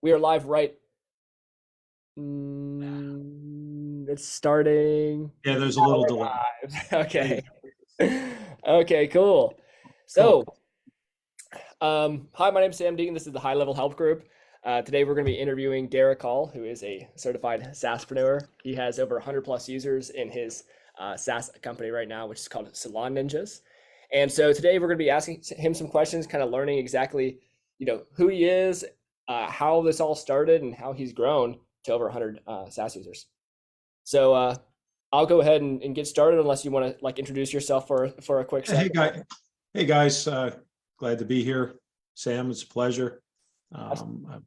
We are live right. It's starting. Yeah, there's a Now little delay. we're live. There you Okay. go. Okay, cool. So, Cool. hi, my name's Sam Dean. This is the High Level Help Group. Today we're going to be interviewing Derek Hall, who is a certified SaaSpreneur. He has over 100 plus users in his SaaS company right now, which is called Salon Ninjas. And so today we're going to be asking him some questions, kind of learning exactly, who he is, how this all started, and how he's grown to over 100 SaaS users. So I'll go ahead and get started, unless you want to like introduce yourself for a quick Hey, second. guys. Glad to be here. Sam, it's a pleasure. I'm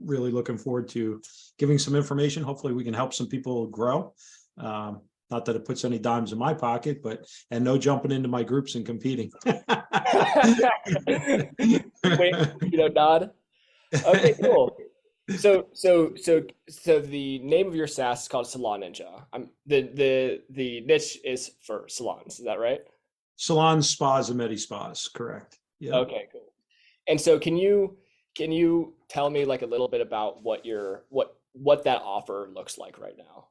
really looking forward to giving some information. Hopefully we can help some people grow. Not that it puts any dimes in my pocket, and no jumping into my groups and competing. Wait, nod. Okay, cool. So the name of your SaaS is called Salon Ninja. The niche is for salons. Is that right? Salons, spas, and medi-spas, correct. Yeah. Okay, cool. And so can you tell me like a little bit about what that offer looks like right now?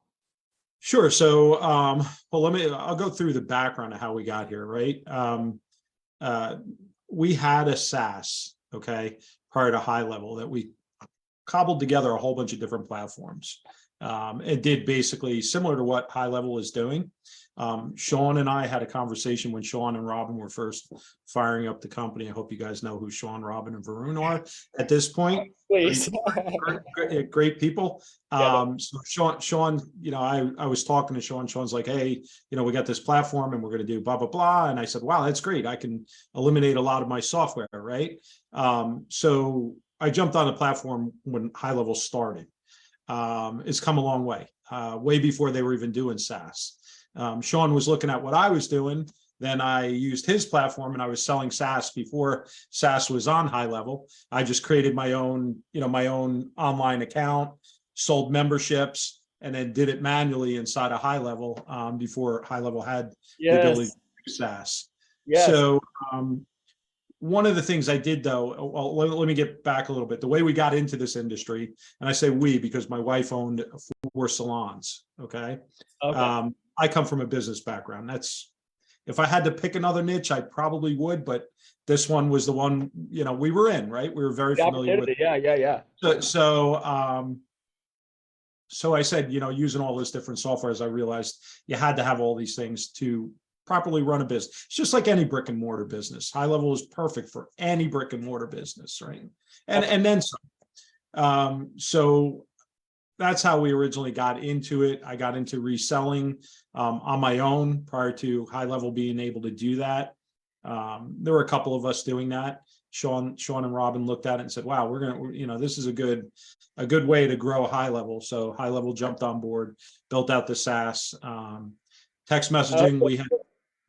Sure. So, I'll go through the background of how we got here, right? Uh, we had a SaaS, okay, prior to HighLevel that we cobbled together a whole bunch of different platforms. It did basically similar to what HighLevel is doing. Sean and I had a conversation when Sean and Robin were first firing up the company. I hope you guys know who Sean, Robin, and Varun are at this point. Please. Great people. Yeah. So Sean, I was talking to Sean. Sean's like, hey, we got this platform and we're going to do blah, blah, blah. And I said, wow, that's great. I can eliminate a lot of my software, right? So I jumped on the platform when HighLevel started. It's come a long way, way before they were even doing SaaS. Sean was looking at what I was doing. Then I used his platform and I was selling SaaS before SaaS was on HighLevel. I just created my own online account, sold memberships, and then did it manually inside of HighLevel before HighLevel had the ability Yes. to do SaaS. Yes. So one of the things I did, though, well, let me get back a little bit. The way we got into this industry, and I say we because my wife owned 4 salons. Okay. Okay. I come from a business background. If I had to pick another niche, I probably would, but this one was the one, we were in, right? We were very The familiar with. opportunity. Yeah. So I said, using all this different software, as I realized you had to have all these things to properly run a business. It's just like any brick and mortar business. HighLevel is perfect for any brick and mortar business, right? And then some. So that's how we originally got into it. I got into reselling on my own prior to HighLevel being able to do that. There were a couple of us doing that. Sean and Robin looked at it and said, wow, this is a good way to grow HighLevel. So HighLevel jumped on board, built out the SaaS. Text messaging,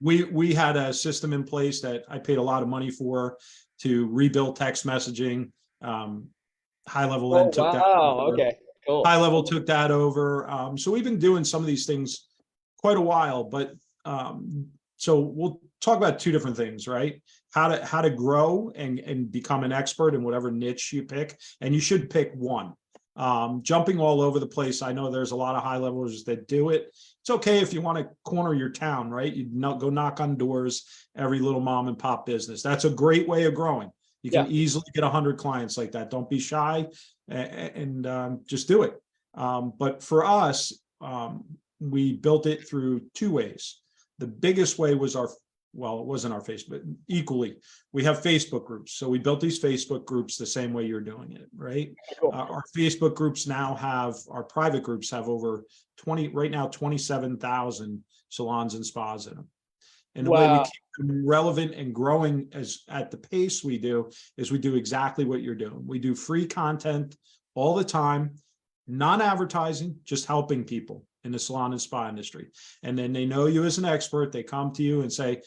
we had a system in place that I paid a lot of money for to rebuild text messaging. HighLevel then Oh, took that wow. over. Okay. Cool. HighLevel took that over. So we've been doing some of these things quite a while, but so we'll talk about 2 different things, right? How to grow and become an expert in whatever niche you pick, and you should pick one. Jumping all over the place. I know there's a lot of HighLevelers that do it. It's okay if you want to corner your town, right? You go knock on doors, every little mom and pop business. That's a great way of growing. You can Yeah. easily get 100 clients like that. Don't be shy and just do it. But for us, we built it through 2 ways. The biggest way was it wasn't our Facebook, equally. We have Facebook groups. So we built these Facebook groups the same way you're doing it, right? Cool. Our Facebook groups now our private groups have over 27,000 salons and spas in them. And the way we Wow. keep them relevant and growing at the pace we do is we do exactly what you're doing. We do free content all the time, non-advertising, just helping people in the salon and spa industry. And then they know you as an expert. They come to you and say,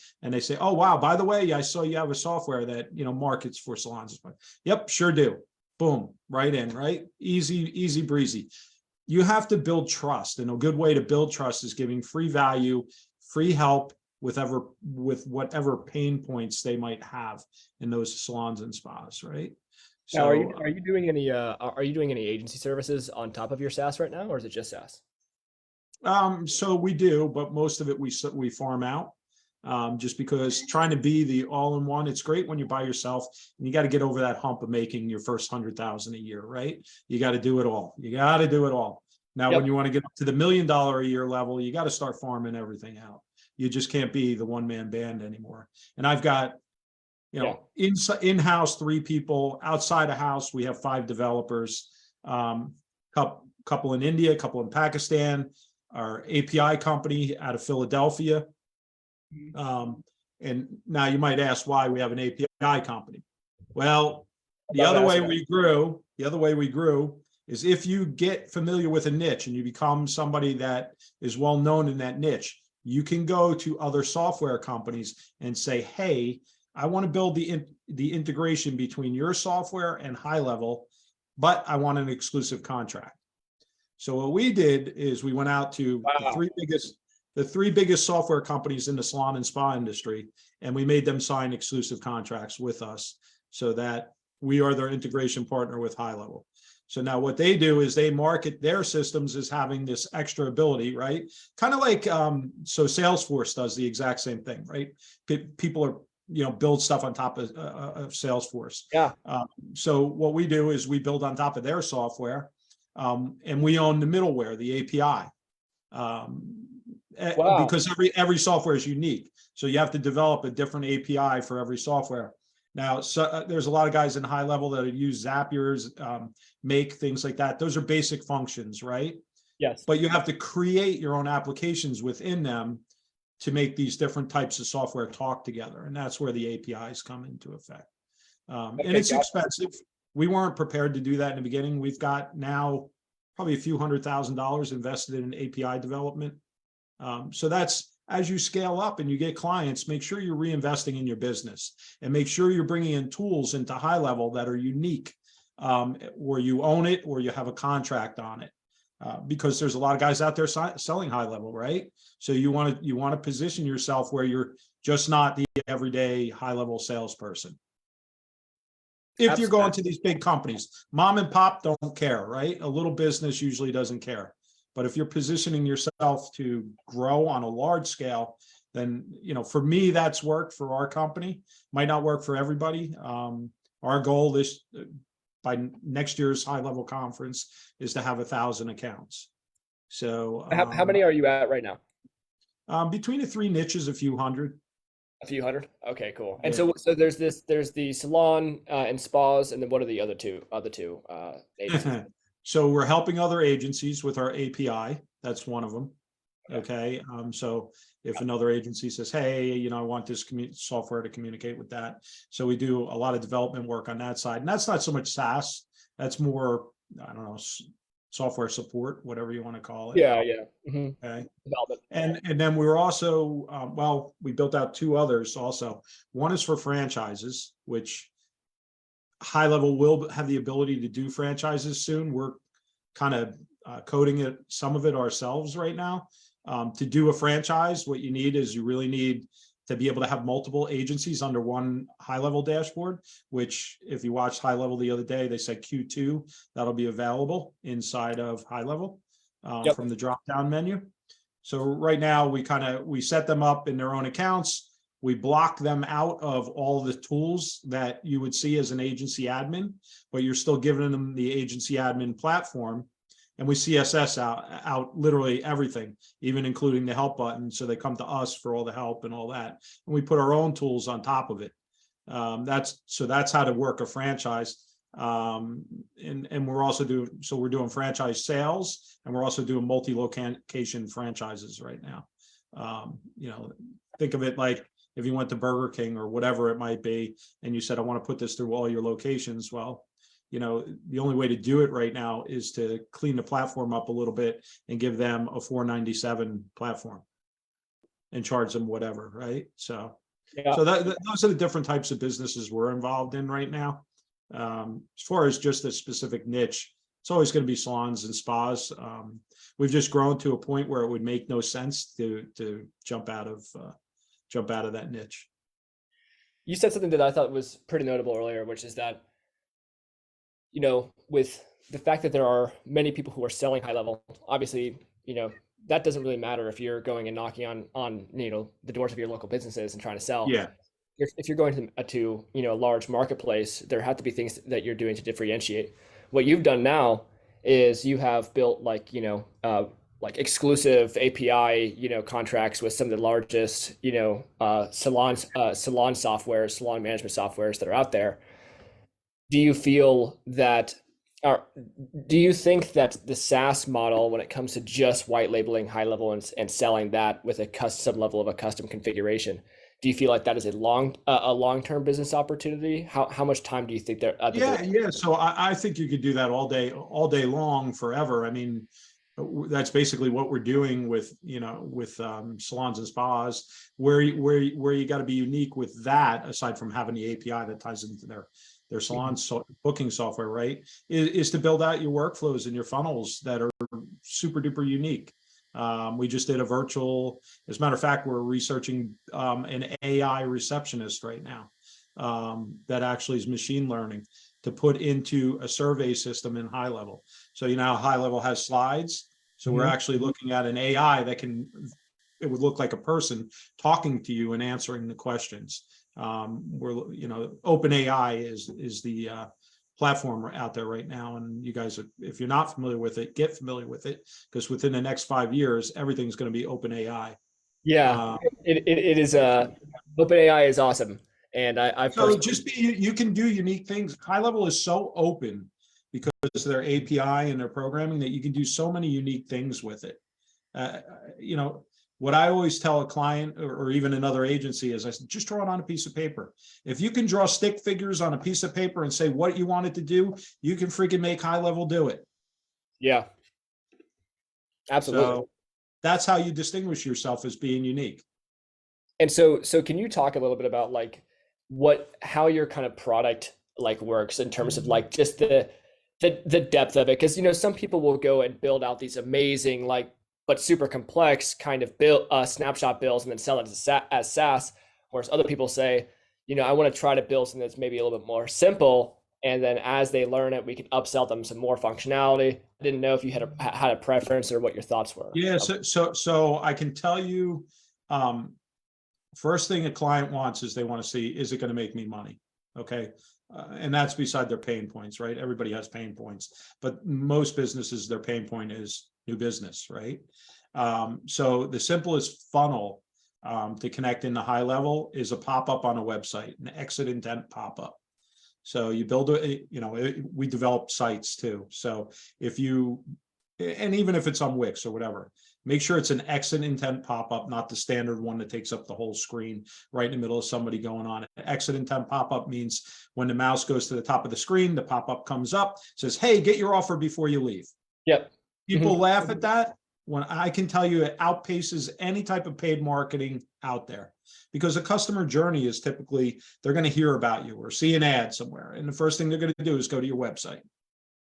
oh, wow, by the way, I saw you have a software that, markets for salons and spa. Yep, sure do. Boom, right in, right? Easy breezy. You have to build trust. And a good way to build trust is giving free value, free help with whatever pain points they might have in those salons and spas, right? Now, are you So, are you doing any are you doing any agency services on top of your SaaS right now, or is it just SaaS? so we do, but most of it we farm out. Just because trying to be the all-in-one, it's great when you're by yourself and you got to get over that hump of making your first 100,000 a year, right? You got to do it all. You got to do it all. Now, when Yep. you want to get up to the $1 million a year level, you got to start farming everything out. You just can't be the one-man band anymore. And I've got, Yeah. in-house 3 people. Outside of house, we have 5 developers. Couple in India, couple in Pakistan. Our API company out of Philadelphia. And now you might ask why we have an API company. Well, the Love other way asking that. we grew is if you get familiar with a niche and you become somebody that is well known in that niche, you can go to other software companies and say, hey, I want to build the integration between your software and HighLevel, but I want an exclusive contract. So what we did is we went out to Wow. the three biggest software companies in the salon and spa industry, and we made them sign exclusive contracts with us so that we are their integration partner with HighLevel. So now what they do is they market their systems as having this extra ability, right? Kind of like, so Salesforce does the exact same thing, right? People are, build stuff on top of Salesforce. Yeah. So what we do is we build on top of their software, and we own the middleware, the API. Wow. Because every software is unique. So you have to develop a different API for every software. Now, there's a lot of guys in HighLevel that use Zapiers, Make, things like that. Those are basic functions, right? Yes. But you have to create your own applications within them to make these different types of software talk together. And that's where the APIs come into effect. And Okay, it's expensive. We weren't prepared to do that in the beginning. We've got now probably a few $100,000 invested in API development. So that's, as you scale up and you get clients, make sure you're reinvesting in your business and make sure you're bringing in tools into HighLevel that are unique, or you own it or you have a contract on it. Because there's a lot of guys out there selling HighLevel, right? So you want to position yourself where you're just not the everyday HighLevel salesperson. If you're going to these big companies, mom and pop don't care, right? A little business usually doesn't care. But if you're positioning yourself to grow on a large scale, then, for me, that's worked for our company. Might not work for everybody. Our goal by next year's HighLevel conference is to have 1,000 accounts. So How many are you at right now? between the 3 niches, a few hundred. A few hundred. Okay, cool. And Yeah. so there's the salon and spas, and then what are the other two agencies? So we're helping other agencies with our API. That's one of them. Okay. So if another agency says, hey, I want this software to communicate with that. So we do a lot of development work on that side. And that's not so much SaaS. That's more, I don't know, software support, whatever you want to call it. Yeah, yeah. Okay. Development. And then we were also, we built out 2 others also. One is for franchises, which HighLevel will have the ability to do franchises soon. We're kind of coding it, some of it ourselves right now. To do a franchise, what you need is you really need to be able to have multiple agencies under one HighLevel dashboard, which if you watched HighLevel the other day, they said Q2, that'll be available inside of HighLevel Yep. from the drop-down menu. So right now we set them up in their own accounts. We block them out of all the tools that you would see as an agency admin, but you're still giving them the agency admin platform. And we CSS out literally everything, even including the help button. So they come to us for all the help and all that. And we put our own tools on top of it. That's how to work a franchise. And we're doing franchise sales, and we're also doing multi-location franchises right now. Think of it like if you went to Burger King or whatever it might be, and you said, I want to put this through all your locations. Well, the only way to do it right now is to clean the platform up a little bit and give them a $497 platform and charge them whatever, right? So Yeah. those are the different types of businesses we're involved in right now. As far as just a specific niche, it's always going to be salons and spas. We've just grown to a point where it would make no sense to jump out of that niche. You said something that I thought was pretty notable earlier, which is that with the fact that there are many people who are selling high level, obviously, that doesn't really matter if you're going and knocking on the doors of your local businesses and trying to sell. Yeah. If you're going to a large marketplace, there have to be things that you're doing to differentiate. What you've done now is you have built like exclusive API contracts with some of the largest salon management softwares that are out there. Do you feel that, or do you think that the SaaS model, when it comes to just white labeling high level and selling that with a custom level of a custom configuration, do you feel like that is a long-term business opportunity? How much time do you think Yeah. So I think you could do that all day long, forever. I mean, that's basically what we're doing with salons and spas, where you got to be unique with that, aside from having the API that ties into their salon booking software, right? Is to build out your workflows and your funnels that are super duper unique. We just did a virtual, as a matter of fact, we're researching an AI receptionist right now that actually is machine learning to put into a survey system in HighLevel. So how HighLevel has slides. So we're actually looking at an AI that it would look like a person talking to you and answering the questions. OpenAI is the platform out there right now, and you guys, if you're not familiar with it, get familiar with it, because within the next 5 years, everything's going to be OpenAI. Yeah, it is. OpenAI is awesome, and I so you can do unique things. HighLevel is so open because of their API and their programming that you can do so many unique things with it. What I always tell a client or even another agency is, I said, just draw it on a piece of paper. If you can draw stick figures on a piece of paper and say what you want it to do, you can freaking make HighLevel do it. Yeah, absolutely. So that's how you distinguish yourself as being unique. And so can you talk a little bit about how your kind of product works in terms of just the depth of it? Because some people will go and build out these amazing but super complex kind of snapshot builds and then sell it as SaaS, whereas other people say, I want to try to build something that's maybe a little bit more simple, and then as they learn it, we can upsell them some more functionality. I didn't know if you had a preference or what your thoughts were. Yeah, so I can tell you, first thing a client wants is they want to see, is it going to make me money? Okay. And that's beside their pain points, right? Everybody has pain points, but most businesses, their pain point is new business, right? So the simplest funnel to connect into HighLevel is a pop-up on a website, an exit intent pop-up. So you build we develop sites too. So and even if it's on Wix or whatever, make sure it's an exit intent pop-up, not the standard one that takes up the whole screen right in the middle of somebody going on. An exit intent pop-up means when the mouse goes to the top of the screen, the pop-up comes up, says, hey, get your offer before you leave. Yep. People laugh at that, when I can tell you it outpaces any type of paid marketing out there, because a customer journey is typically, they're going to hear about you or see an ad somewhere, and the first thing they're going to do is go to your website.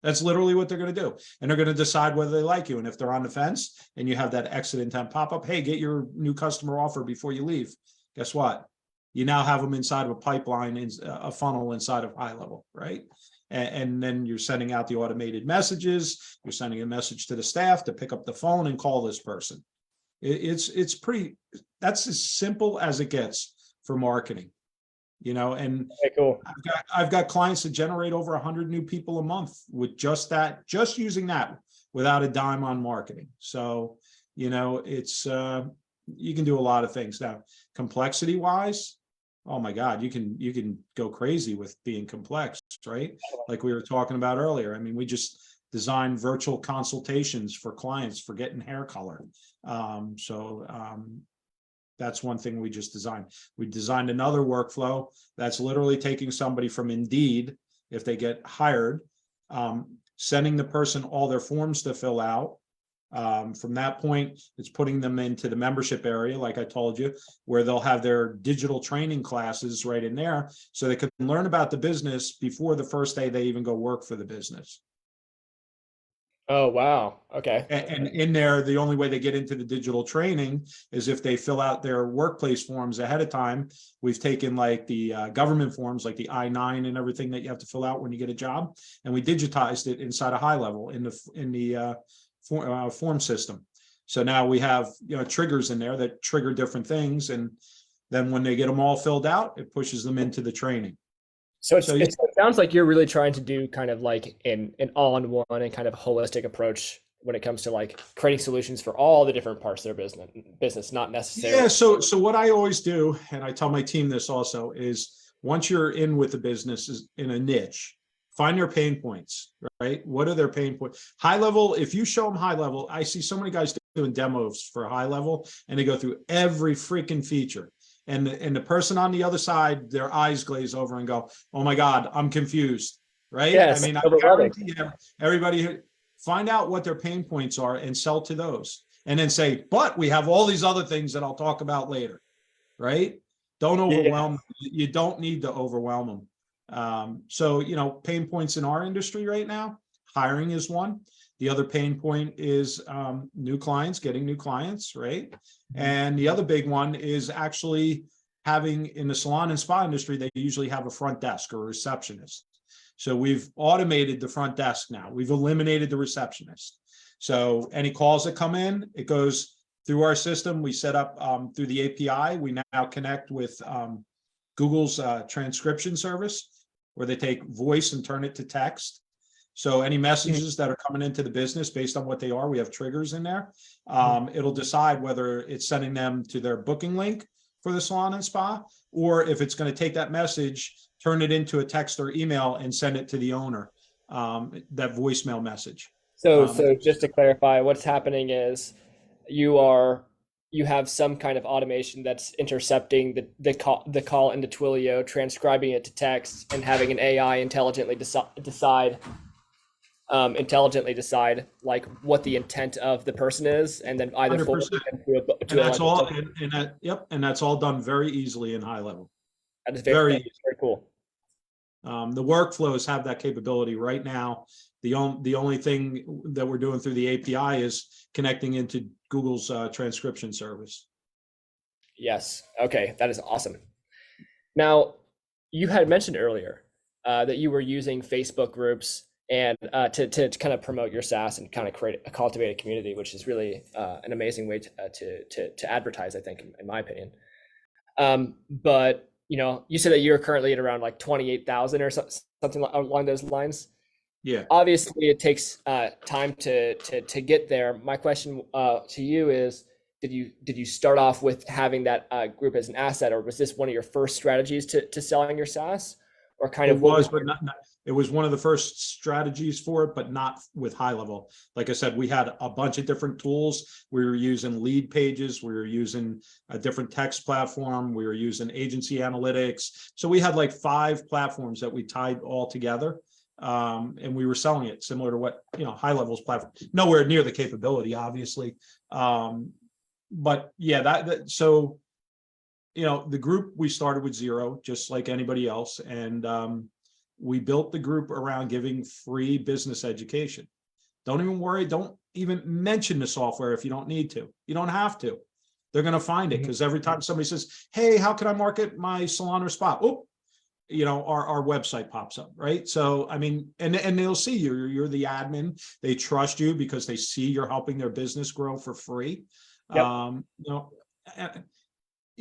That's literally what they're going to do. And they're going to decide whether they like you. And if they're on the fence and you have that exit intent pop-up, hey, get your new customer offer before you leave. Guess what? You now have them inside of a pipeline, a funnel inside of HighLevel, right? And then you're sending out the automated messages. You're sending a message to the staff to pick up the phone and call this person. It's pretty, that's as simple as it gets for marketing. And okay, cool. I've got clients that generate over 100 new people a month with just using that without a dime on marketing. So, it's, you can do a lot of things. Now, complexity wise, oh my God, you can go crazy with being complex, right? Like we were talking about earlier. I mean, we just designed virtual consultations for clients for getting hair color. That's one thing we just designed. We designed another workflow that's literally taking somebody from Indeed, if they get hired, sending the person all their forms to fill out. From that point, it's putting them into the membership area, like I told you, where they'll have their digital training classes right in there, so they can learn about the business before the first day they even go work for the business. Oh, wow. Okay. And in there, the only way they get into the digital training is if they fill out their workplace forms ahead of time. We've taken like the government forms, like the I-9 and everything that you have to fill out when you get a job, and we digitized it inside of HighLevel in the form system. So now we have triggers in there that trigger different things, and then when they get them all filled out, it pushes them into the training. So So it sounds like you're really trying to do kind of like an all-in-one and kind of holistic approach when it comes to like creating solutions for all the different parts of their business, not necessarily. yeah, so what I always do, and I tell my team this also, is once you're in with the business is in a niche, find their pain points, right? What are their pain points? HighLevel, if you show them HighLevel, I see so many guys doing demos for HighLevel, and they go through every freaking feature. And the person on the other side, their eyes glaze over and go, "Oh my God, I'm confused." Right? I Yes, mean, I overwhelming. guarantee everybody find out what their pain points are and sell to those. And then say, "But we have all these other things that I'll talk about later." Right? Don't Yeah. overwhelm them. You don't need to overwhelm them. So, pain points in our industry right now, hiring is one. The other pain point is new clients, getting new clients, right? And the other big one is actually having, in the salon and spa industry, they usually have a front desk or a receptionist. So we've automated the front desk now. We've eliminated the receptionist. So any calls that come in, it goes through our system. We set up through the API. We now connect with Google's transcription service, where they take voice and turn it to text. So any messages that are coming into the business based on what they are, we have triggers in there. It'll decide whether it's sending them to their booking link for the salon and spa, or if it's going to take that message, turn it into a text or email and send it to the owner, that voicemail message. So just to clarify, what's happening is you are you have some kind of automation that's intercepting the call into Twilio, transcribing it to text, and having an AI intelligently decide like what the intent of the person is, and then either forward 100%. them to a And to a that's like all. And that, yep. And that's all done very easily in HighLevel. that is Very very cool. The workflows have that capability right now. The only thing that we're doing through the API is connecting into Google's transcription service. Yes. Okay, that is awesome. Now, you had mentioned earlier that you were using Facebook groups and to kind of promote your SaaS and kind of cultivate a community, which is really an amazing way to advertise, I think, in my opinion. But you said that you're currently at around like 28,000 or something along those lines. Yeah. Obviously, it takes time to get there. My question to you is, did you start off with having that group as an asset, or was this one of your first strategies to selling your SaaS, or kind It of what was was, but not, it was one of the first strategies for it, but not with HighLevel. Like I said, we had a bunch of different tools. We were using lead pages. We were using a different text platform. We were using agency analytics. So we had like 5 platforms that we tied all together. And we were selling it similar to what, HighLevel's platform, nowhere near the capability, obviously. But yeah, so the group, we started with 0, just like anybody else. And we built the group around giving free business education. Don't even worry. Don't even mention the software if you don't need to. You don't have to. They're going to find it, because every time somebody says, "Hey, how can I market my salon or spa?" Oh, our website pops up, right? So, I mean, and they'll see you're the admin. They trust you because they see you're helping their business grow for free. Yep. A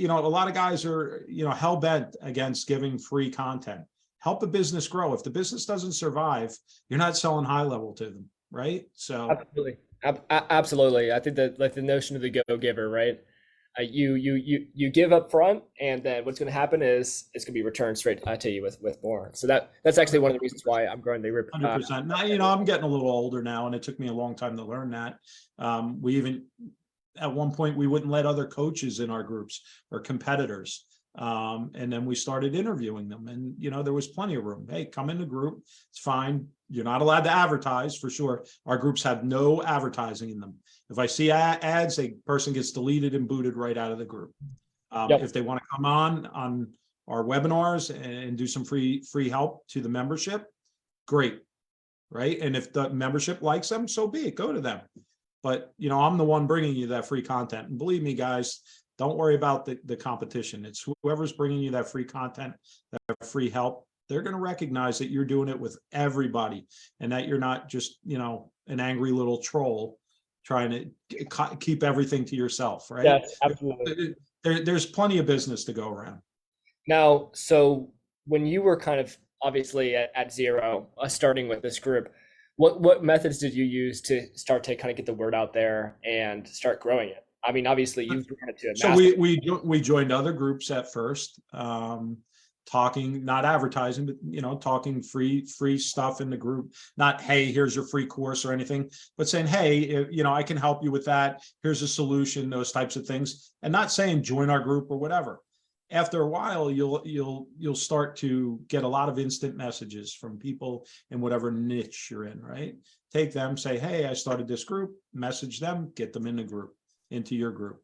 lot of guys are, hell bent against giving free content. Help a business grow. If the business doesn't survive, you're not selling HighLevel to them, right? So Absolutely. Absolutely. I think that like the notion of the go-giver, right? You give up front, and then what's going to happen is it's going to be returned straight to you with more. So that's actually one of the reasons why I'm growing the 100%. Now, I'm getting a little older now, and it took me a long time to learn that. We even, at one point, we wouldn't let other coaches in our groups or competitors. And then we started interviewing them, and there was plenty of room. Hey, come in the group. It's fine. You're not allowed to advertise, for sure. Our groups have no advertising in them. If I see ads, a person gets deleted and booted right out of the group. Yep. If they want to come on our webinars and do some free help to the membership, great. right? And if the membership likes them, so be it, go to them. But, I'm the one bringing you that free content. And believe me, guys, don't worry about the competition. It's whoever's bringing you that free content, that free help. They're going to recognize that you're doing it with everybody and that you're not just, an angry little troll trying to keep everything to yourself, right? Yes, absolutely. There's plenty of business to go around. Now, so when you were kind of obviously at zero, starting with this group, what methods did you use to start to kind of get the word out there and start growing it? I mean, obviously you've grown it to a So massive. we joined other groups at first, talking, not advertising, but talking free stuff in the group. Not, hey, here's your free course or anything, but saying, hey, I can help you with that. Here's a solution, those types of things, and not saying join our group or whatever. After a while, you'll start to get a lot of instant messages from people in whatever niche you're in, right? Take them, say, hey, I started this group, message them, get them in the group, into your group,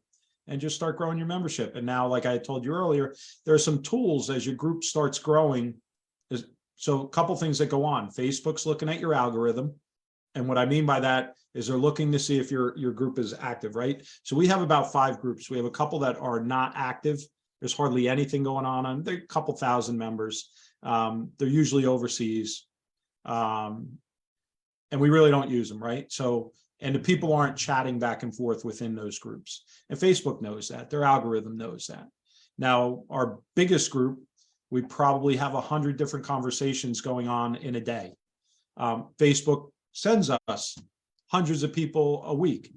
and just start growing your membership. And now, like I told you earlier, there are some tools as your group starts growing. So a couple things that go on. Facebook's looking at your algorithm. And what I mean by that is they're looking to see if your group is active, right? So we have about 5 groups. We have a couple that are not active. There's hardly anything going on. They're a couple thousand members. They're usually overseas. And we really don't use them, right? So, and the people aren't chatting back and forth within those groups. And Facebook knows that. Their algorithm knows that. Now, our biggest group, we probably have 100 different conversations going on in a day. Facebook sends us hundreds of people a week.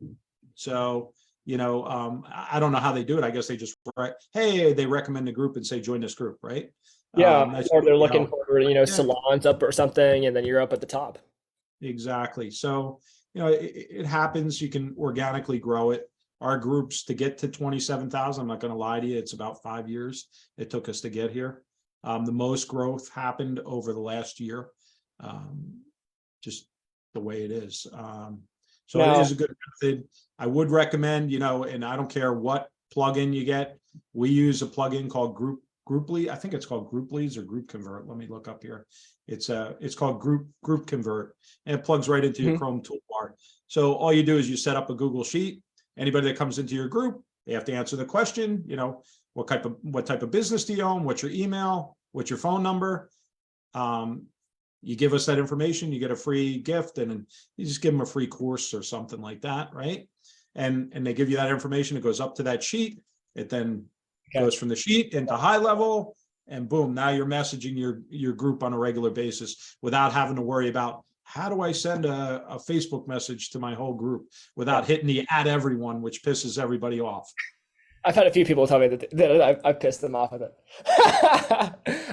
So, I don't know how they do it. I guess they just write, hey, they recommend the group and say, join this group, right? Yeah, or they're looking for, Yeah. salons up or something, and then you're up at the top. Exactly. So, it happens. You can organically grow it. Our groups, to get to 27,000, I'm not going to lie to you, it's about 5 years it took us to get here. The most growth happened over the last year, just the way it is. So Now, it is a good method. I would recommend, and I don't care what plugin you get. We use a plugin called Grouply. I think it's called Group Leads or Group Convert. Let me look up here. It's called Group Convert, and it plugs right into your Chrome toolbar. So all you do is you set up a Google Sheet. Anybody that comes into your group, they have to answer the question. What type of business do you own? What's your email? What's your phone number? You give us that information, you get a free gift, and you just give them a free course or something like that, right? And they give you that information. It goes up to that sheet. It then goes from the sheet into HighLevel, and boom, now you're messaging your group on a regular basis without having to worry about, how do I send a Facebook message to my whole group without hitting the add everyone, which pisses everybody off. I've had a few people tell me that I've pissed them off with it.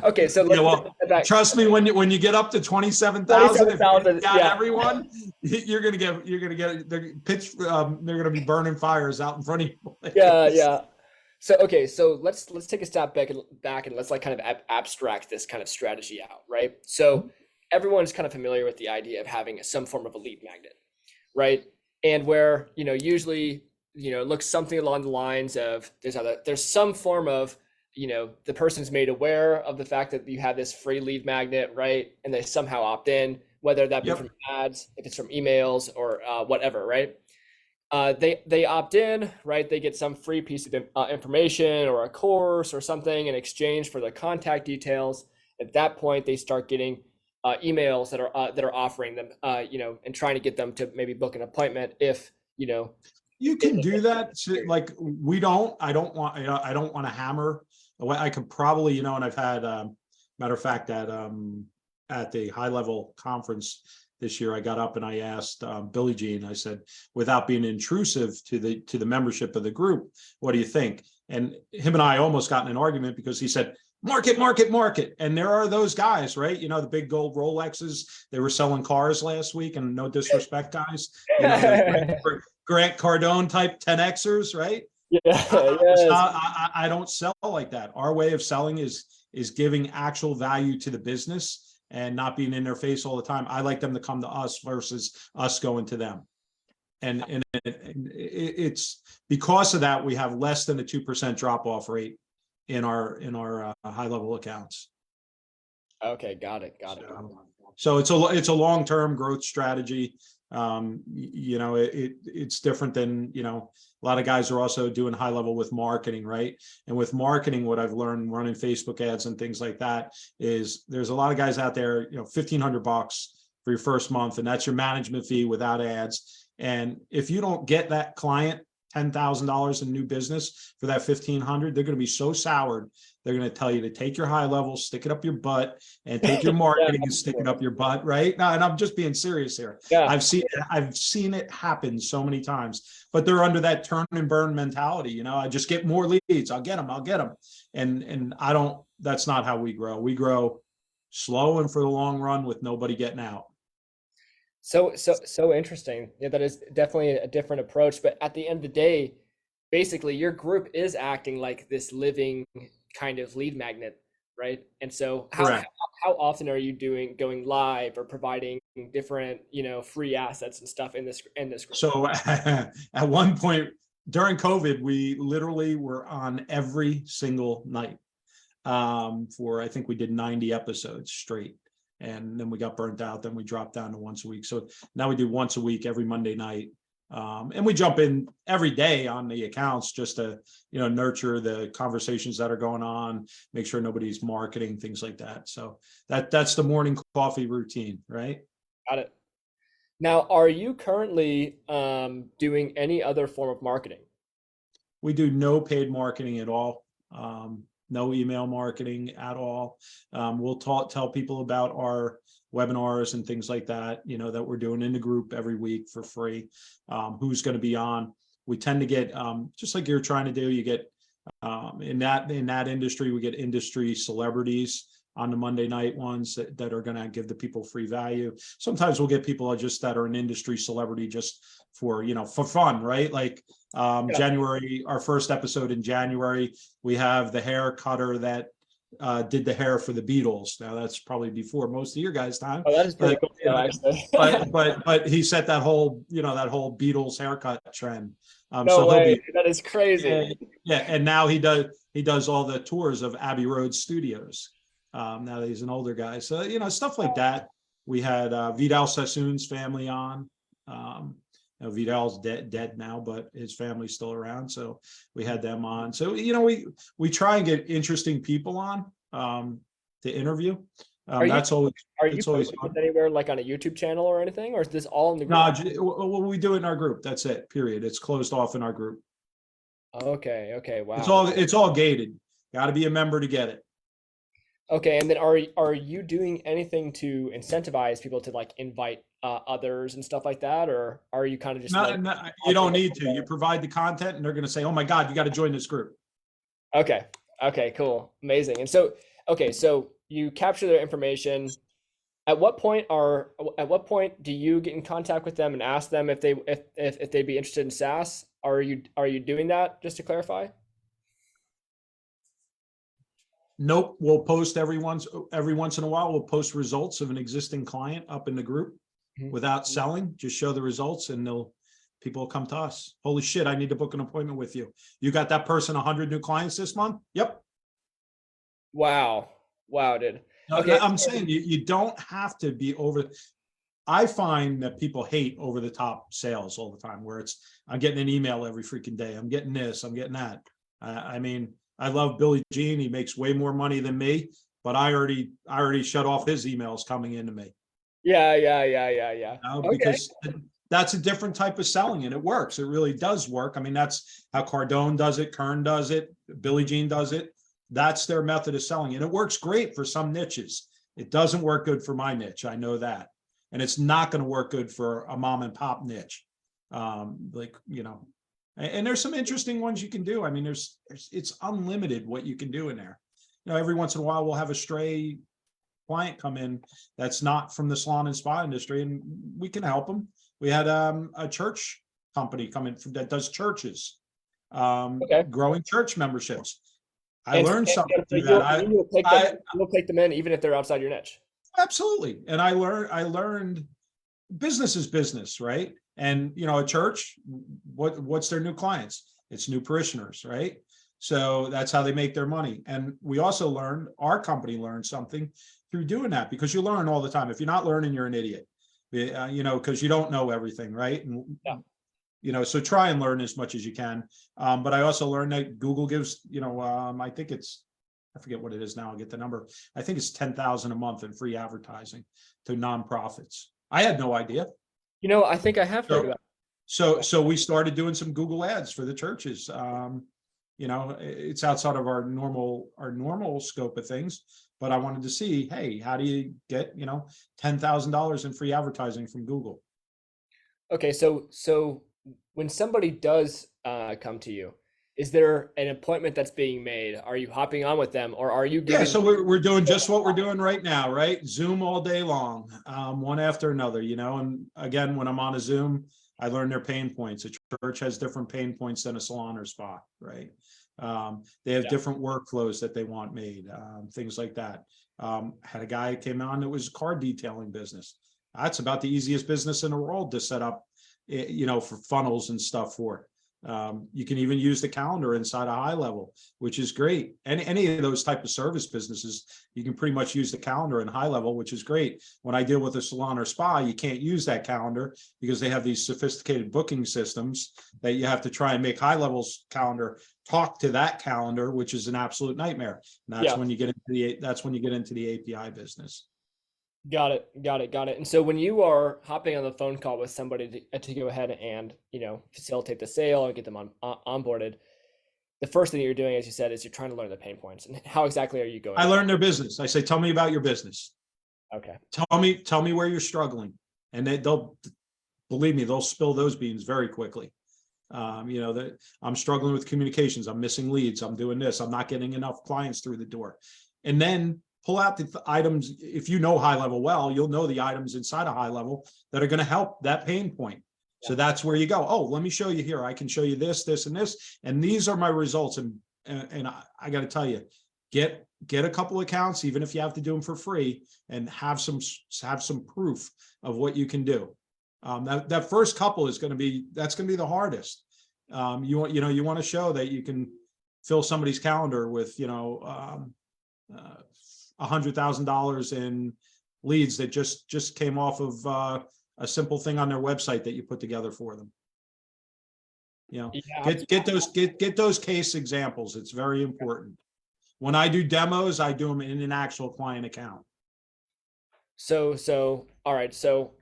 Okay, so let's trust me, when you get up to 27,000, if you got everyone, you're gonna get the pitch. They're gonna be burning fires out in front of you. Yeah. So okay, so let's take a step back and let's kind of abstract this kind of strategy out, right? So everyone's kind of familiar with the idea of having some form of a lead magnet, right? And where usually it looks something along the lines of there's some form of the person's made aware of the fact that you have this free lead magnet, right? And they somehow opt in, whether that be from ads, if it's from emails or whatever, right? They opt in, right? They get some free piece of information or a course or something in exchange for their contact details. At that point, they start getting emails that are offering them, and trying to get them to maybe book an appointment if You can do that. Like I don't want to hammer. I could probably, and I've had, matter of fact, at the HighLevel conference this year, I got up and I asked Billy Jean, I said, without being intrusive to the membership of the group, what do you think? And him and I almost got in an argument because he said, market. And there are those guys, right? The big gold Rolexes, they were selling cars last week, and no disrespect, guys. Grant Cardone type 10Xers, right? I don't sell like that. Our way of selling is giving actual value to the business and not being in their face all the time. I like them to come to us versus us going to them. And it's because of that, we have less than a 2% drop off rate in our HighLevel accounts. Okay, got it. So it's a long-term growth strategy. It's different than, a lot of guys are also doing high level with marketing, right? And with marketing, what I've learned running Facebook ads and things like that is there's a lot of guys out there, $1,500 for your first month, and that's your management fee without ads. And if you don't get that client $10,000 in new business for that 1,500, they're going to be so soured. They're going to tell you to take your high level, stick it up your butt, and take your marketing and stick it up your butt, right? No, and I'm just being serious here. Yeah. I've seen it happen so many times, but they're under that turn and burn mentality. I just get more leads. I'll get them. And that's not how we grow. We grow slow and for the long run with nobody getting out. So interesting. Yeah, that is definitely a different approach. But at the end of the day, basically your group is acting like this living kind of lead magnet, right? And so how often are you going live or providing different, free assets and stuff in this group? So at one point during COVID, we literally were on every single night. I think we did 90 episodes straight. And then we got burnt out. Then we dropped down to once a week. So now we do once a week, every Monday night. And we jump in every day on the accounts just to, nurture the conversations that are going on, make sure nobody's marketing, things like that. So that's the morning coffee routine, right? Got it. Now, are you currently doing any other form of marketing? We do no paid marketing at all. No email marketing at all. We'll tell people about our webinars and things like that, that we're doing in the group every week for free, who's going to be on. We tend to get, just like you're trying to do, you get in that industry, we get industry celebrities on the Monday night ones that are going to give the people free value. Sometimes we'll get people that are an industry celebrity just for fun, right? Like January, our first episode in January, we have the hair cutter that did the hair for the Beatles. Now that's probably before most of your guys' time. Oh, that is pretty cool, actually. but he set that whole Beatles haircut trend. No way, that is crazy. Yeah, and now he does all the tours of Abbey Road Studios. Now that he's an older guy, so stuff like that. We had Vidal Sassoon's family on. Vidal's dead now, but his family's still around, so we had them on. So we try and get interesting people on to interview. Are you posting anywhere like on a YouTube channel or anything, or is this all in the group? No, we do it in our group. That's it. Period. It's closed off in our group. Okay. Wow. It's all gated. Got to be a member to get it. Okay, and then are you doing anything to incentivize people to like invite others and stuff like that, or are you kind of just you don't need to. You provide the content, and they're going to say, "Oh my God, you got to join this group." Okay, cool, amazing. And so you capture their information. At what point do you get in contact with them and ask them if they'd be interested in SaaS? Are you doing that, just to clarify? Nope. We'll post every once in a while. We'll post results of an existing client up in the group without selling. Just show the results, and people will come to us. Holy shit! I need to book an appointment with you. You got that person 100 new clients this month? Yep. Wow, dude. Okay. I'm saying you don't have to be over. I find that people hate over the top sales all the time, where I'm getting an email every freaking day. I'm getting this. I'm getting that. I love Billy Jean. He makes way more money than me, but I already shut off his emails coming into me. Yeah. Because that's a different type of selling, and it works. It really does work. That's how Cardone does it, Kern does it, Billy Jean does it. That's their method of selling, and it works great for some niches. It doesn't work good for my niche. I know that, and it's not going to work good for a mom and pop niche. And there's some interesting ones you can do. It's unlimited what you can do in there. Every once in a while we'll have a stray client come in that's not from the salon and spa industry, and we can help them. We had a church company come in that does churches, growing church memberships. I learned something through that. You'll take them in even if they're outside your niche. Absolutely. And I learned business is business, right? And a church, what's their new clients? It's new parishioners, right? So that's how they make their money. And we also learned, our company learned something through doing that, because you learn all the time. If you're not learning, you're an idiot, because you don't know everything, right? And Yeah. so try and learn as much as you can. But I also learned that Google gives, I think I forget what it is now. I'll get the number. I think it's 10,000 a month in free advertising to nonprofits. I had no idea. I think I have heard So, about so we started doing some Google ads for the churches. It's outside of our normal scope of things, but I wanted to see, hey, how do you get, $10,000 in free advertising from Google? it. Okay, so when somebody does come to you, is there an appointment that's being made? Are you hopping on with them, or are you Yeah, giving? so we're doing just what we're doing right now, right? Zoom all day long, one after another, and again, when I'm on a Zoom, I learn their pain points. A church has different pain points than a salon or spa, right? They have Yeah. different workflows that they want made, things like that. Had a guy came on that was car detailing business. That's about the easiest business in the world to set up, for funnels and stuff for. You can even use the calendar inside a HighLevel, which is great. Any of those type of service businesses, you can pretty much use the calendar in HighLevel, which is great. When I deal with a salon or spa, you can't use that calendar because they have these sophisticated booking systems that you have to try and make HighLevel's calendar talk to that calendar, which is an absolute nightmare. And that's Yeah. when you get into the API business. Got it. And so when you are hopping on the phone call with somebody to go ahead and, facilitate the sale and get them onboarded, the first thing you're doing, as you said, is you're trying to learn the pain points. And how exactly are you going I about learned their business. I say, tell me about your business. it? Okay. Tell me where you're struggling. And they'll, believe me, they'll spill those beans very quickly. That I'm struggling with communications. I'm missing leads. I'm doing this. I'm not getting enough clients through the door. And then pull out the items. If you know HighLevel well, you'll know the items inside of HighLevel that are going to help that pain point. Yeah. So that's where you go. Oh, let me show you here. I can show you this, this, and this. And these are my results. And I got to tell you, get a couple accounts, even if you have to do them for free, and have some proof of what you can do. That first couple is going to be the hardest. You want to show that you can fill somebody's calendar with $100,000 in leads that just came off of a simple thing on their website that you put together for them. Yeah. Get those case examples. It's very important. When I do demos, I do them in an actual client account. So all right. So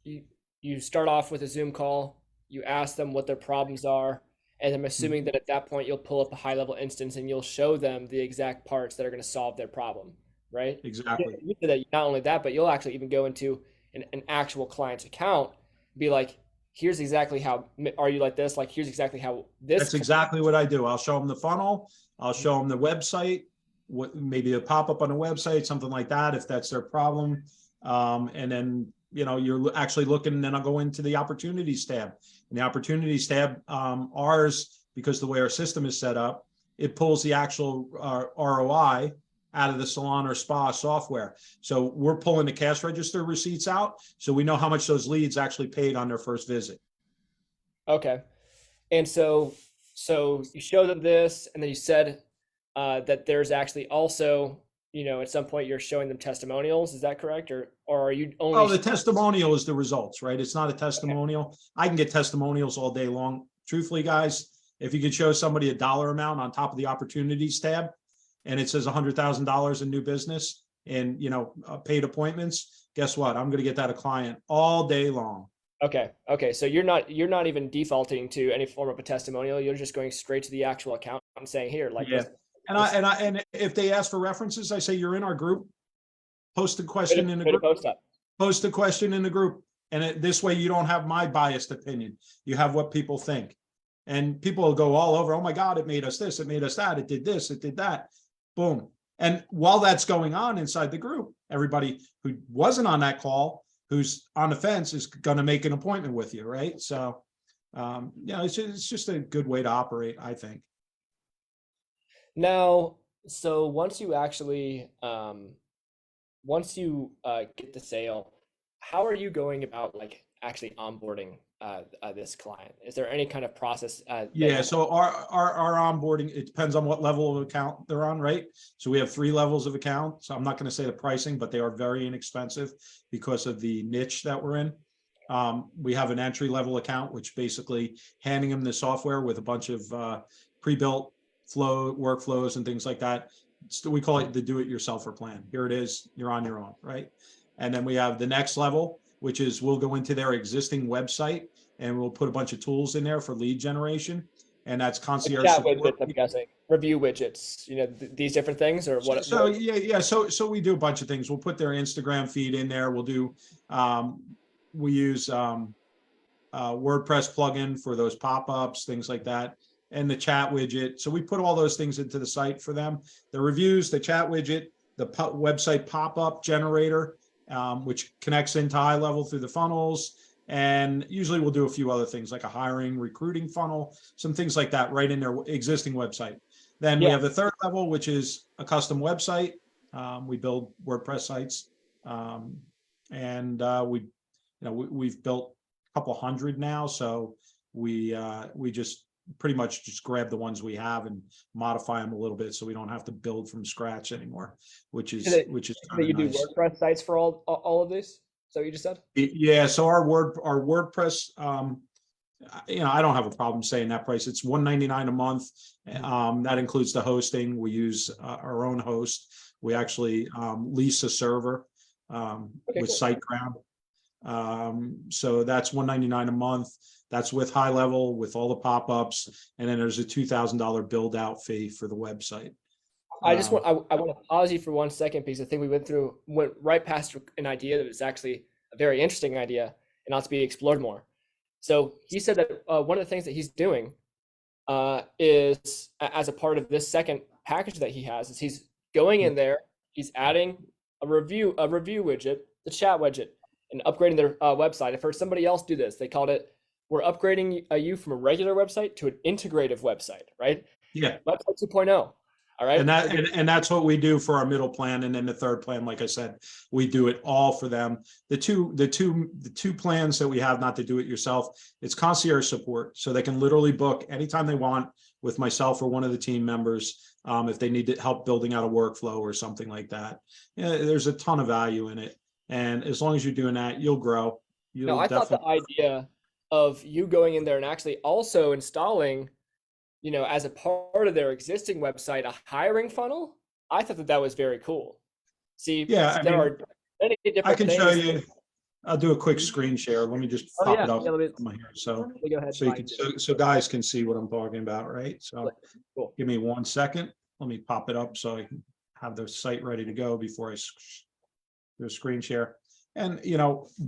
you start off with a Zoom call. You ask them what their problems are, and I'm assuming that at that point you'll pull up a HighLevel instance and you'll show them the exact parts that are going to solve their problem, right? Exactly. You did that. Not only that, but you'll actually even go into an actual client's account, be like, here's exactly how, are you like this? Like, here's exactly how this. That's exactly what I do. I'll show them the funnel. I'll show them the website, what maybe a pop-up on a website, something like that, if that's their problem. And then, you're actually looking, and then I'll go into the opportunities tab. And the opportunities tab, ours, because the way our system is set up, it pulls the actual ROI out of the salon or spa software. So we're pulling the cash register receipts out, so we know how much those leads actually paid on their first visit. Okay. And so you show them this, and then you said that there's actually also, at some point you're showing them testimonials. Is that correct? Or are you only? Oh, the testimonial is the results, right? It's not a testimonial. Okay. I can get testimonials all day long. Truthfully, guys, if you could show somebody a dollar amount on top of the opportunities tab, and it says $100,000 in new business and, paid appointments, guess what? I'm going to get that a client all day long. Okay. So you're not even defaulting to any form of a testimonial. You're just going straight to the actual account and saying, here, like, yeah. And if they ask for references, I say, you're in our group, post a question in the group, post a question in the group. And this way you don't have my biased opinion. You have what people think. And people will go all over. Oh my God, it made us this, it made us that, it did this, it did that. Boom. And while that's going on inside the group, everybody who wasn't on that call, who's on the fence, is going to make an appointment with you, right? So, it's just a good way to operate, I think. Now, so once you actually, get the sale, how are you going about like actually onboarding this client? Is there any kind of process that Yeah, you so our onboarding, it depends on what level of account they're on, right? So we have 3 levels of account. So I'm not going to say the pricing, but they are very inexpensive because of the niche that we're in. We have an entry level account, which basically handing them the software with a bunch of pre-built workflows and things like that. So we call it the do-it-yourselfer plan. Here it is, you're on your own, right? And then we have the next level, which is we'll go into their existing website and we'll put a bunch of tools in there for lead generation. And that's concierge chat support. widgets, I'm guessing, review widgets, these different things, or what? So yeah. So we do a bunch of things. We'll put their Instagram feed in there. We'll do, we use WordPress plugin for those pop-ups, things like that, and the chat widget. So we put all those things into the site for them. The reviews, the chat widget, the website pop-up generator, which connects into HighLevel through the funnels. And usually we'll do a few other things like a hiring, recruiting funnel, some things like that right in their existing website. Then we have the third level, which is a custom website. We build WordPress sites, and we've built a couple hundred now. So we just pretty much just grab the ones we have and modify them a little bit, so we don't have to build from scratch anymore, which is that kind you of do nice. WordPress sites for all of these? So you just said? Yeah. So our WordPress, I don't have a problem saying that price. It's $199 a month. That includes the hosting. We use our own host. We actually lease a server with SiteGround. So that's $199 a month. That's with HighLevel, with all the pop-ups, and then there's a $2,000 build-out fee for the website. I want to pause you for 1 second, because I think we went right past an idea that was actually a very interesting idea and ought to be explored more. So he said that one of the things that he's doing is, as a part of this second package that he has, is he's going in there, he's adding a review widget, the chat widget, and upgrading their website. I've heard somebody else do this. They called it, we're upgrading you from a regular website to an integrative website, right? Yeah. Website 2.0. All right. And that's what we do for our middle plan. And then the third plan, like I said, we do it all for them. The two plans that we have, not to do it yourself, it's concierge support. So they can literally book anytime they want with myself or one of the team members, if they need help building out a workflow or something like that. There's a ton of value in it. And as long as you're doing that, you'll grow. No, I thought the idea of you going in there and actually also installing, as a part of their existing website, a hiring funnel, I thought that was very cool. See, yeah, there are many different I can things. show you. I'll do a quick screen share. Let me just pop it up here. So go ahead. So you can, so guys can see what I'm talking about, right? So cool. Give me 1 second. Let me pop it up so I can have the site ready to go before I do a screen share. And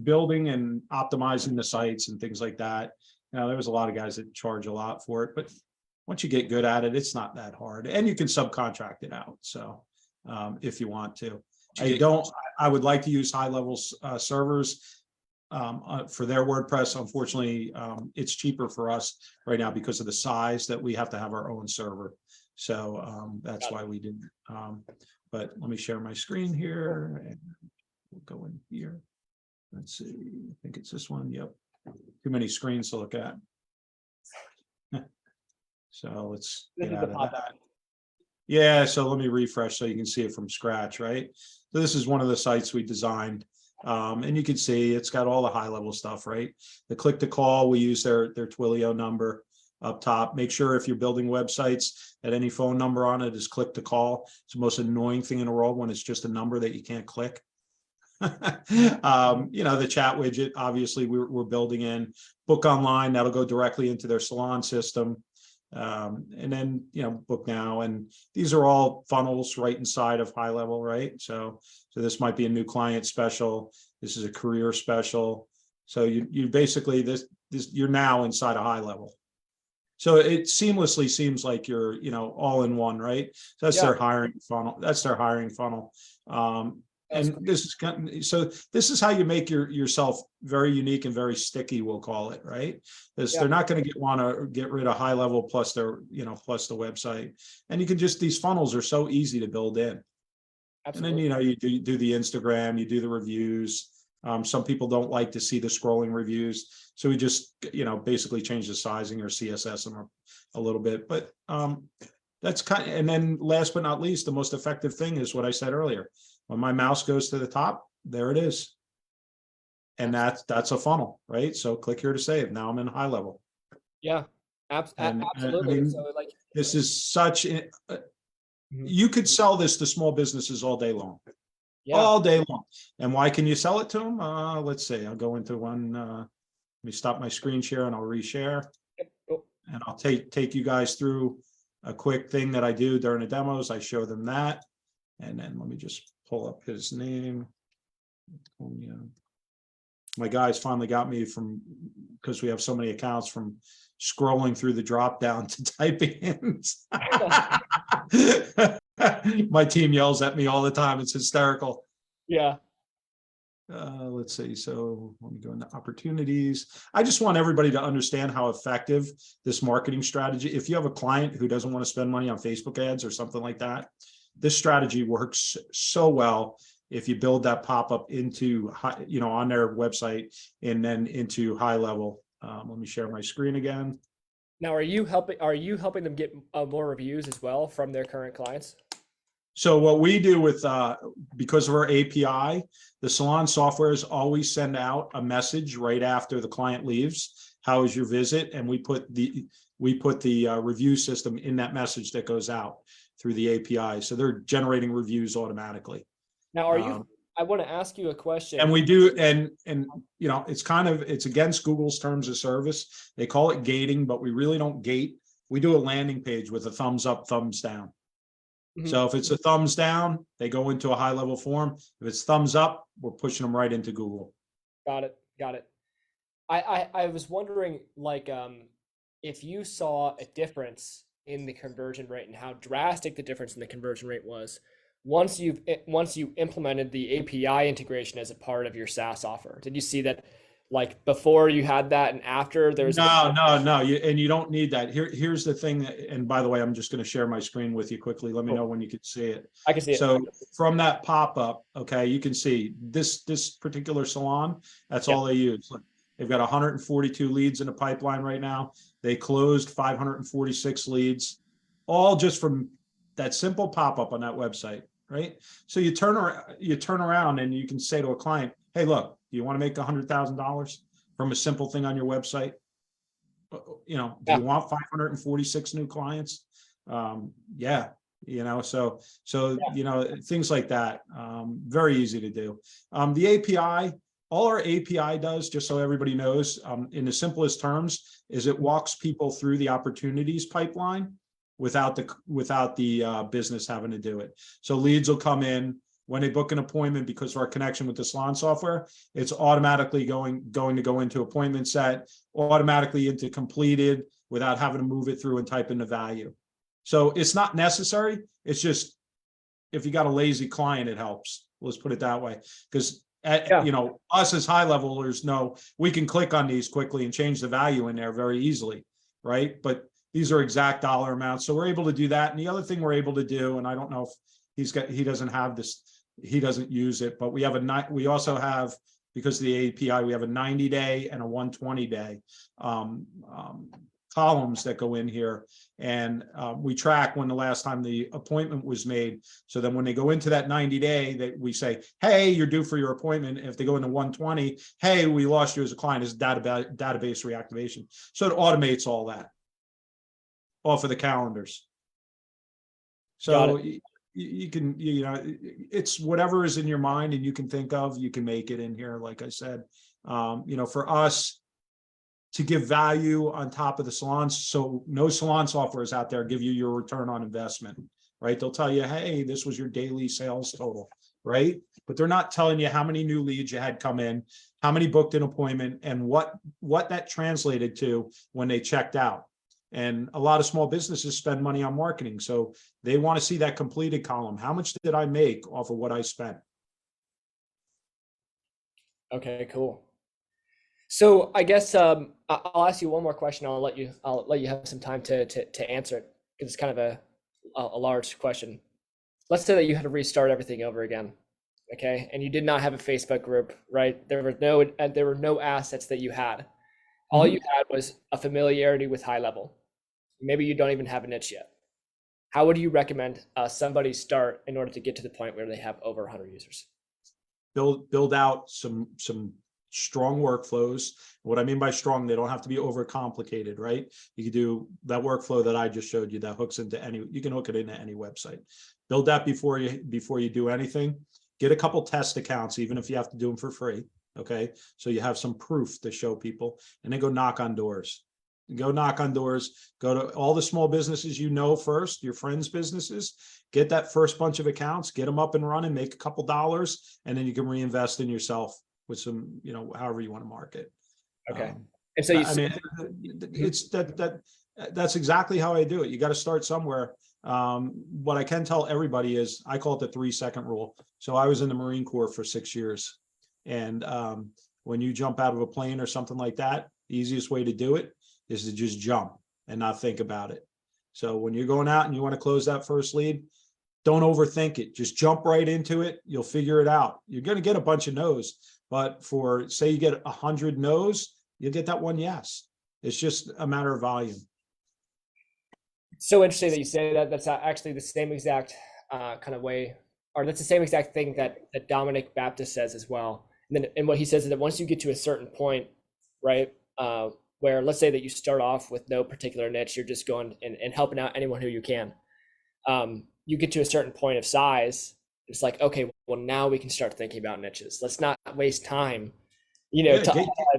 building and optimizing the sites and things like that. There's a lot of guys that charge a lot for it, but once you get good at it, it's not that hard, and you can subcontract it out. So if you want to, I would like to use HighLevel servers for their WordPress. Unfortunately, it's cheaper for us right now because of the size that we have to have our own server. So that's why we didn't. But let me share my screen here, and we'll go in here. Let's see. I think it's this one. Yep. Too many screens to look at. So let's get out of that. Yeah, so let me refresh so you can see it from scratch, right? So this is one of the sites we designed. And you can see it's got all the HighLevel stuff, right? The click to call, we use their Twilio number up top. Make sure if you're building websites that any phone number on it is click to call. It's the most annoying thing in the world when it's just a number that you can't click. The chat widget, obviously we're building in. Book online, that'll go directly into their Salon system. And then book now, and these are all funnels right inside of HighLevel, right? So this might be a new client special, this is a career special. So you basically you're now inside a HighLevel. So it seamlessly seems like you're all in one, right? So that's their hiring funnel. And this is how you make yourself very unique and very sticky, we'll call it, right? Because they're not going to want to get rid of HighLevel plus their, plus the website. And you can these funnels are so easy to build in. Absolutely. And then, you do the Instagram, you do the reviews, Some people don't like to see the scrolling reviews. So we just, basically change the sizing or CSS them a little bit. But that's and then last but not least, the most effective thing is what I said earlier. When my mouse goes to the top, there it is. And that's a funnel, right? So click here to save. Now I'm in HighLevel. Yeah, And I absolutely. mean, So like, this is such, mhm. you could sell this to small businesses all day long. Yeah, All day long. And why can you sell it to them? Let's see. I'll go into one. Let me stop my screen share and I'll reshare. oh, And I'll take you guys through a quick thing that I do during the demos. I show them that. And then let me just pull up his name. My guys finally got me from, because we have so many accounts, from scrolling through the drop down to typing in. My team yells at me all the time. It's hysterical. yeah, Let's see. So let me go into opportunities. I just want everybody to understand how effective this marketing strategy. If you have a client who doesn't want to spend money on Facebook ads or something like that, this strategy works so well. If you build that pop-up into, on their website and then into HighLevel. Let me share my screen again. Now, are you helping them get more reviews as well from their current clients? So what we do with, because of our API, the Salon softwares always send out a message right after the client leaves. How was your visit? And we put the review system in that message that goes out through the API. So they're generating reviews automatically. Now, I want to ask you a question. And we do, and it's against Google's terms of service. They call it gating, but we really don't gate. We do a landing page with a thumbs up, thumbs down. So if it's a thumbs down, they go into a HighLevel form. If it's thumbs up, we're pushing them right into Google. Got it. I was wondering, like, if you saw a difference in the conversion rate and how drastic the difference in the conversion rate was once you implemented the API integration as a part of your SaaS offer. Did you see that, like, before you had that and after there's No. And you don't need that. Here's the thing. And by the way, I'm just going to share my screen with you quickly. Let me know when you can see it. I can see it. So from that pop-up, okay, you can see this particular salon. That's all they use. Look, they've got 142 leads in the pipeline right now. They closed 546 leads, all just from that simple pop-up on that website, right? So you turn around and you can say to a client, hey, look, do you want to make $100,000 from a simple thing on your website? Do you want 546 new clients? Yeah, so things like that. Very easy to do. The API, all our API does, just so everybody knows, in the simplest terms, is it walks people through the opportunities pipeline without the business having to do it. So leads will come in. When they book an appointment, because of our connection with the Salon software, it's automatically going to go into appointment set, automatically into completed, without having to move it through and type in the value. So it's not necessary. It's just, if you got a lazy client, it helps. Let's put it that way. Because us as HighLevelers know we can click on these quickly and change the value in there very easily, right? But these are exact dollar amounts, so we're able to do that. And the other thing we're able to do, and I don't know if he doesn't have this. He doesn't use it, but we also have, because of the API, we have a 90-day and a 120-day columns that go in here, and we track when the last time the appointment was made. So then when they go into that 90-day, that we say, hey, you're due for your appointment. If they go into 120, hey, we lost you as a client, as database reactivation. So it automates all that off of the calendars. So you can, it's whatever is in your mind and you can think of, you can make it in here. Like I said, for us to give value on top of the salons. So no salon softwares out there give you your return on investment, right? They'll tell you, hey, this was your daily sales total, right? But they're not telling you how many new leads you had come in, how many booked an appointment, and what that translated to when they checked out. And a lot of small businesses spend money on marketing. So they want to see that completed column. How much did I make off of what I spent? Okay, cool. So I guess I'll ask you one more question. I'll let you have some time to answer it, because it's kind of a large question. Let's say that you had to restart everything over again. okay, and you did not have a Facebook group, right? There were no assets that you had. All you had was a familiarity with HighLevel. Maybe you don't even have a niche yet. How would you recommend somebody start in order to get to the point where they have over 100 users? Build out some strong workflows. What I mean by strong, they don't have to be overcomplicated, right? You can do that workflow that I just showed you that hooks into any, you can hook it into any website. Build that before you do anything. Get a couple test accounts, even if you have to do them for free. Okay. So you have some proof to show people, and then go knock on doors. Go knock on doors, go to all the small businesses you know first, your friends' businesses, get that first bunch of accounts, get them up and running, make a couple dollars, and then you can reinvest in yourself with some, however you want to market. Okay. And so It's that's exactly how I do it. You got to start somewhere. What I can tell everybody is I call it the 3-second rule. So I was in the Marine Corps for 6 years. And when you jump out of a plane or something like that, the easiest way to do it is to just jump and not think about it. So when you're going out and you want to close that first lead, don't overthink it. Just jump right into it. You'll figure it out. You're going to get a bunch of no's, but for say you get 100 no's, you'll get that one yes. It's just a matter of volume. So interesting that you say that. That's actually the same exact kind of way, or that's the same exact thing that Dominic Baptist says as well. And what he says is that once you get to a certain point, right, where let's say that you start off with no particular niche, you're just going and helping out anyone who you can. You get to a certain point of size, it's like, okay, well, now we can start thinking about niches. Let's not waste time,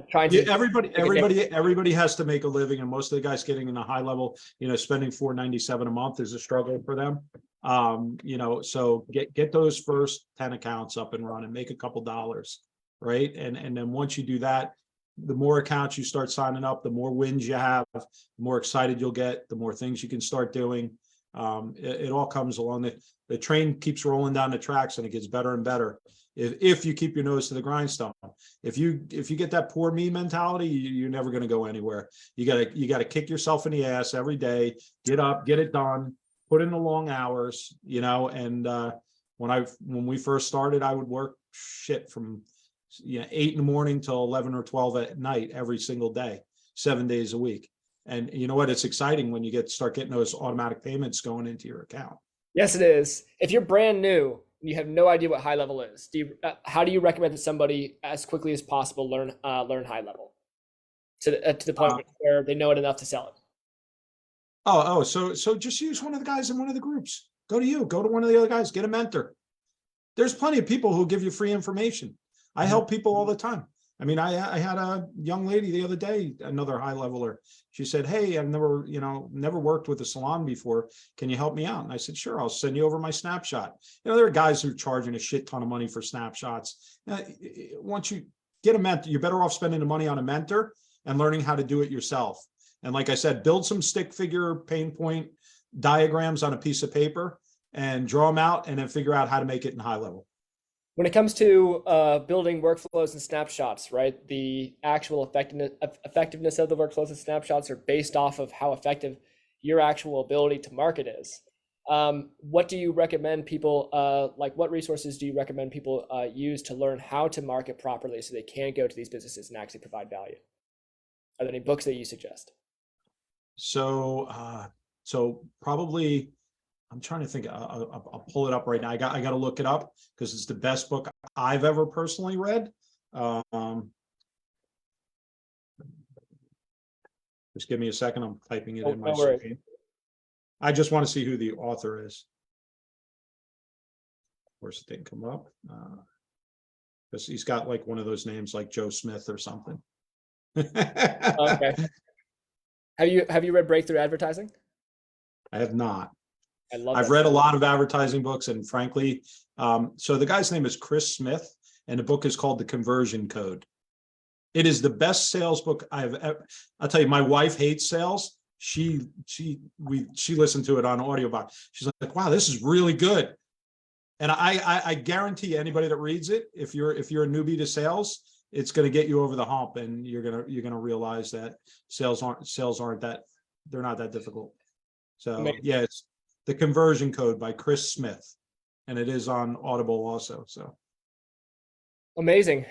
trying to. Everybody has to make a living, and most of the guys getting in a high level, spending $497 a month is a struggle for them. So get those first 10 accounts up and running, make a couple dollars, right? And then once you do that, the more accounts you start signing up, the more wins you have, the more excited you'll get, the more things you can start doing. It all comes along. The train keeps rolling down the tracks, and it gets better and better if you keep your nose to the grindstone. If you get that poor me mentality, you're never going to go anywhere. You gotta kick yourself in the ass every day, get up, get it done, put in the long hours, and when we first started, I would work from 8 in the morning till 11 or 12 at night every single day, 7 days a week. And you know what? It's exciting when you start getting those automatic payments going into your account. Yes, it is. If you're brand new and you have no idea what HighLevel is, how do you recommend that somebody as quickly as possible learn HighLevel to the point where they know it enough to sell it? So just use one of the guys in one of the groups. Go to one of the other guys, get a mentor. There's plenty of people who give you free information. I help people all the time. I mean, I had a young lady the other day, another high leveler. She said, "Hey, I've never worked with a salon before. Can you help me out?" And I said, "Sure, I'll send you over my snapshot." There are guys who are charging a shit ton of money for snapshots. Once you get a mentor, you're better off spending the money on a mentor and learning how to do it yourself. And like I said, build some stick figure pain point diagrams on a piece of paper and draw them out, and then figure out how to make it in HighLevel. When it comes to building workflows and snapshots, right, the actual effectiveness of the workflows and snapshots are based off of how effective your actual ability to market is. What do you recommend people, what resources do you recommend people use to learn how to market properly so they can go to these businesses and actually provide value? Are there any books that you suggest? So probably, I'm trying to think. I'll pull it up right now. I got to look it up because it's the best book I've ever personally read. Just give me a second. I'm typing it in my screen. I just want to see who the author is. Of course, it didn't come up because he's got like one of those names like Joe Smith or something. Okay. Have you read Breakthrough Advertising? I have not. I've read a lot of advertising books, and frankly, so the guy's name is Chris Smith, and the book is called The Conversion Code. It is the best sales book I've ever. I'll tell you, my wife hates sales. She listened to it on audiobook. She's like, "Wow, this is really good." And I guarantee anybody that reads it, if you're a newbie to sales, it's going to get you over the hump, and you're gonna realize that sales aren't that, they're not that difficult. So yeah, it's The Conversion Code by Chris Smith, and it is on Audible also. So Amazing.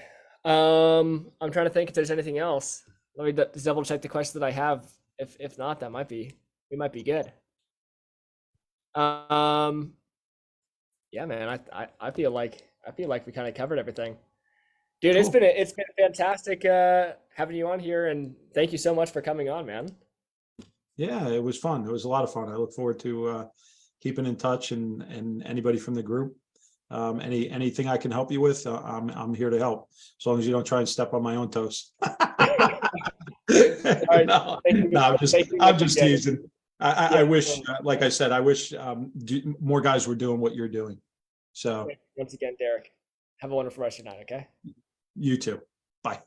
I'm trying to think if there's anything else. Let me just double check the question that I have. If not, we might be good. Um, yeah, man, I feel like we kind of covered everything. Dude, Cool. it's been fantastic having you on here, and thank you so much for coming on, man. Yeah, it was fun. It was a lot of fun. I look forward to keeping in touch, and anybody from the group. Anything I can help you with, I'm here to help, as long as you don't try and step on my own toes. All right, No, thank you. no, Thank you I'm once just again. teasing. I Yeah, wish, like I said, I wish more guys were doing what you're doing. So once again, Derek. Have a wonderful rest of your night. Okay. you too. Bye.